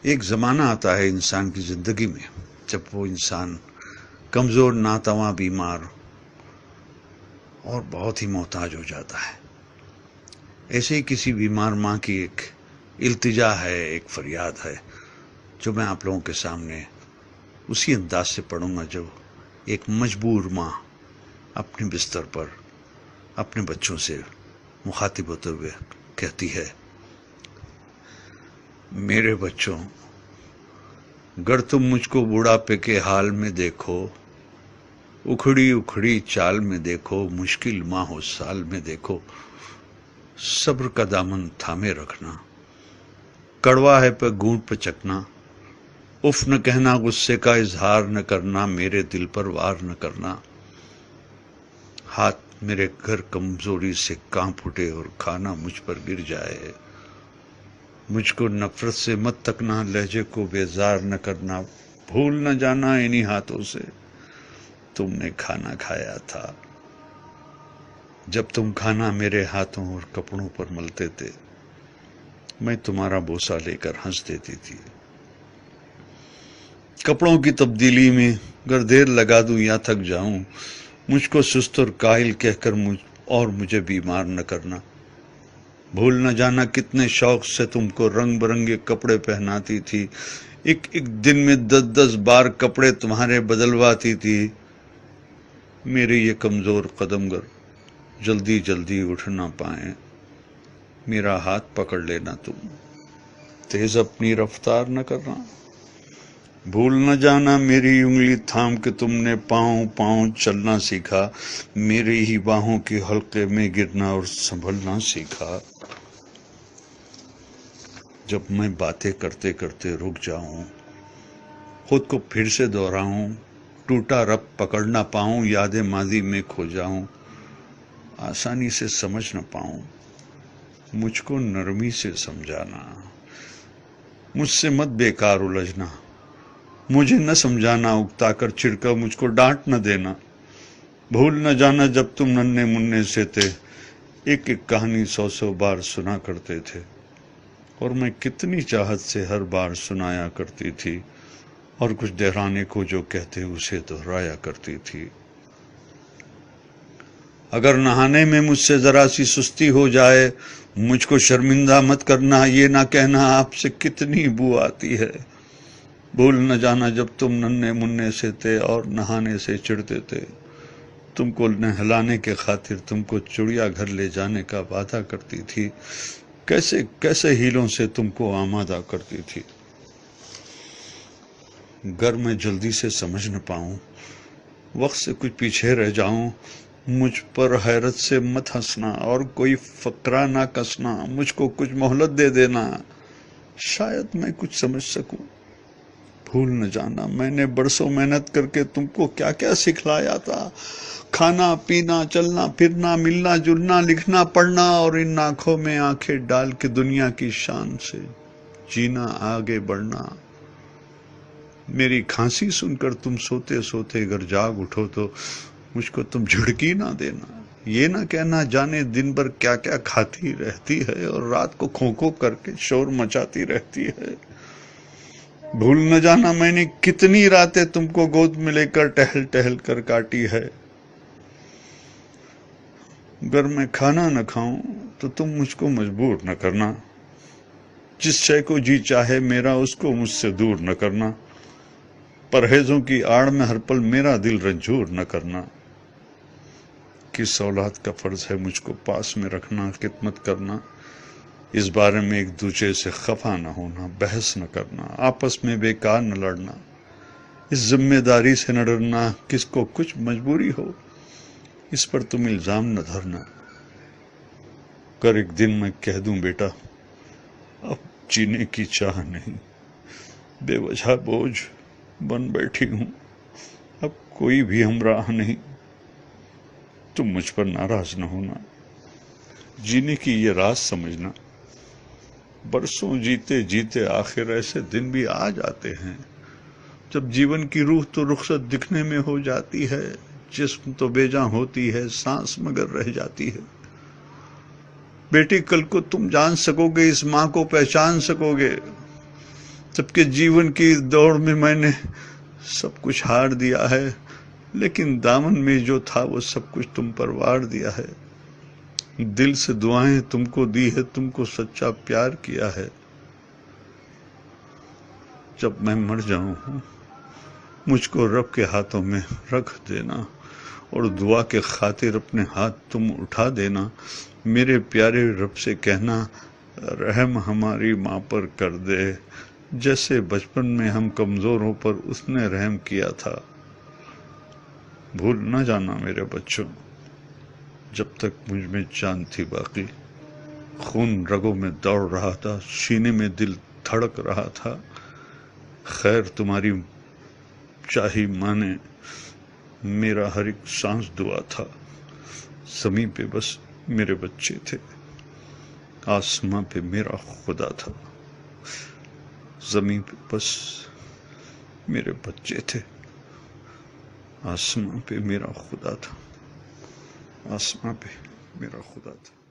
ایک زمانہ آتا ہے انسان کی زندگی میں جب وہ انسان کمزور، ناتواں، بیمار اور بہت ہی محتاج ہو جاتا ہے۔ ایسے ہی کسی بیمار ماں کی ایک التجا ہے، ایک فریاد ہے، جو میں آپ لوگوں کے سامنے اسی انداز سے پڑھوں گا جو ایک مجبور ماں اپنے بستر پر اپنے بچوں سے مخاطب ہوتے ہوئے کہتی ہے: میرے بچوں، گر تم مجھ کو بڑھاپے کے حال میں دیکھو، اکھڑی اکھڑی چال میں دیکھو، مشکل ماہ و سال میں دیکھو، صبر کا دامن تھامے رکھنا، کڑوا ہے پہ گونٹ پہ چکنا، اف نہ کہنا، غصے کا اظہار نہ کرنا، میرے دل پر وار نہ کرنا، ہاتھ میرے گھر کمزوری سے کانپ اٹھے اور کھانا مجھ پر گر جائے، مجھ کو نفرت سے مت تکنا، لہجے کو بیزار نہ کرنا، بھول نہ جانا انہی ہاتھوں سے تم نے کھانا کھایا تھا، جب تم کھانا میرے ہاتھوں اور کپڑوں پر ملتے تھے، میں تمہارا بوسہ لے کر ہنس دیتی تھی، کپڑوں کی تبدیلی میں گر دیر لگا دوں یا تھک جاؤں، مجھ کو سست اور کاہل کہہ کر مجھے بیمار نہ کرنا، بھول نہ جانا کتنے شوق سے تم کو رنگ برنگے کپڑے پہناتی تھی، ایک ایک دن میں 10 بار کپڑے تمہارے بدلواتی تھی، میرے یہ کمزور قدم گر جلدی جلدی اٹھ نہ پائیں، میرا ہاتھ پکڑ لینا تم، تیز اپنی رفتار نہ کرنا، بھول نہ جانا میری انگلی تھام کے تم نے پاؤں پاؤں چلنا سیکھا، میری ہی باہوں کے حلقے میں گرنا اور سنبھلنا سیکھا، جب میں باتیں کرتے کرتے رک جاؤں، خود کو پھر سے دہراؤں، ٹوٹا رب پکڑ نہ پاؤں، یادیں ماضی میں کھو جاؤں، آسانی سے سمجھ نہ پاؤں، مجھ کو نرمی سے سمجھانا، مجھ سے مت بیکار الجھنا، مجھے نہ سمجھانا اکتا کر چڑھ کر مجھ کو ڈانٹ نہ دینا، بھول نہ جانا جب تم ننھے منھے سے تھے، ایک ایک کہانی 100 بار سنا کرتے تھے، اور میں کتنی چاہت سے ہر بار سنایا کرتی تھی، اور کچھ دہرانے کو جو کہتے اسے دہرایا کرتی تھی، اگر نہانے میں مجھ سے ذرا سی سستی ہو جائے، مجھ کو شرمندہ مت کرنا، یہ نہ کہنا آپ سے کتنی بو آتی ہے، بھول نہ جانا جب تم ننھے منھے سے تھے اور نہانے سے چڑھتے تھے، تم کو نہلانے کے خاطر تم کو چڑیا گھر لے جانے کا وعدہ کرتی تھی، کیسے کیسے ہیلوں سے تم کو آمادہ کرتی تھی، گر میں جلدی سے سمجھ نہ پاؤں، وقت سے کچھ پیچھے رہ جاؤں، مجھ پر حیرت سے مت ہنسنا اور کوئی فقرہ نہ کسنا، مجھ کو کچھ مہلت دے دینا، شاید میں کچھ سمجھ سکوں، بھول نہ جانا میں نے برسوں محنت کر کے تم کو کیا کیا سکھلایا تھا، کھانا پینا، چلنا پھرنا، ملنا جلنا، لکھنا پڑھنا، اور ان آنکھوں میں آنکھیں ڈال کے دنیا کی شان سے جینا، آگے بڑھنا، میری کھانسی سن کر تم سوتے سوتے اگر جاگ اٹھو تو مجھ کو تم جھڑکی نہ دینا، یہ نہ کہنا جانے دن بھر کیا کیا کھاتی رہتی ہے اور رات کو کھو کھو کر کے شور مچاتی رہتی ہے، بھول نہ جانا میں نے کتنی راتیں تم کو گود میں لے کر ٹہل ٹہل کر کاٹی ہے، اگر میں کھانا نہ کھاؤں تو تم مجھ کو مجبور نہ کرنا، جس شے کو جی چاہے میرا اس کو مجھ سے دور نہ کرنا، پرہیزوں کی آڑ میں ہر پل میرا دل رنجور نہ کرنا، کس اولاد کا فرض ہے مجھ کو پاس میں رکھنا، خدمت کرنا، اس بارے میں ایک دوسرے سے خفا نہ ہونا، بحث نہ کرنا، آپس میں بیکار نہ لڑنا، اس ذمہ داری سے نہ ڈرنا، کس کو کچھ مجبوری ہو اس پر تم الزام نہ دھرنا، کر ایک دن میں کہہ دوں بیٹا اب جینے کی چاہ نہیں، بے وجہ بوجھ بن بیٹھی ہوں، اب کوئی بھی ہمراہ نہیں، تم مجھ پر ناراض نہ ہونا، جینے کی یہ راز سمجھنا، برسوں جیتے جیتے آخر ایسے دن بھی آ جاتے ہیں جب جیون کی روح تو رخصت دکھنے میں ہو جاتی ہے، جسم تو بے جاں ہوتی ہے، سانس مگر رہ جاتی ہے، بیٹی کل کو تم جان سکو گے، اس ماں کو پہچان سکو گے، جبکہ جیون کی دوڑ میں میں نے سب کچھ ہار دیا ہے، لیکن دامن میں جو تھا وہ سب کچھ تم پر وار دیا ہے۔ دل سے دعائیں تم کو دی ہے، تم کو سچا پیار کیا ہے۔ جب میں مر جاؤں مجھ کو رب کے ہاتھوں میں رکھ دینا، اور دعا کے خاطر اپنے ہاتھ تم اٹھا دینا۔ میرے پیارے رب سے کہنا، رحم ہماری ماں پر کر دے، جیسے بچپن میں ہم کمزوروں پر اس نے رحم کیا تھا۔ بھول نہ جانا میرے بچوں، جب تک مجھ میں جان تھی باقی، خون رگوں میں دوڑ رہا تھا، سینے میں دل دھڑک رہا تھا۔ خیر تمہاری چاہی مانے، میرا ہر ایک سانس دعا تھا۔ زمین پہ بس میرے بچے تھے، آسماں پہ میرا خدا تھا۔ زمین پہ بس میرے بچے تھے، آسماں پہ میرا خدا تھا، آسماں پہ میرا خدا تھا۔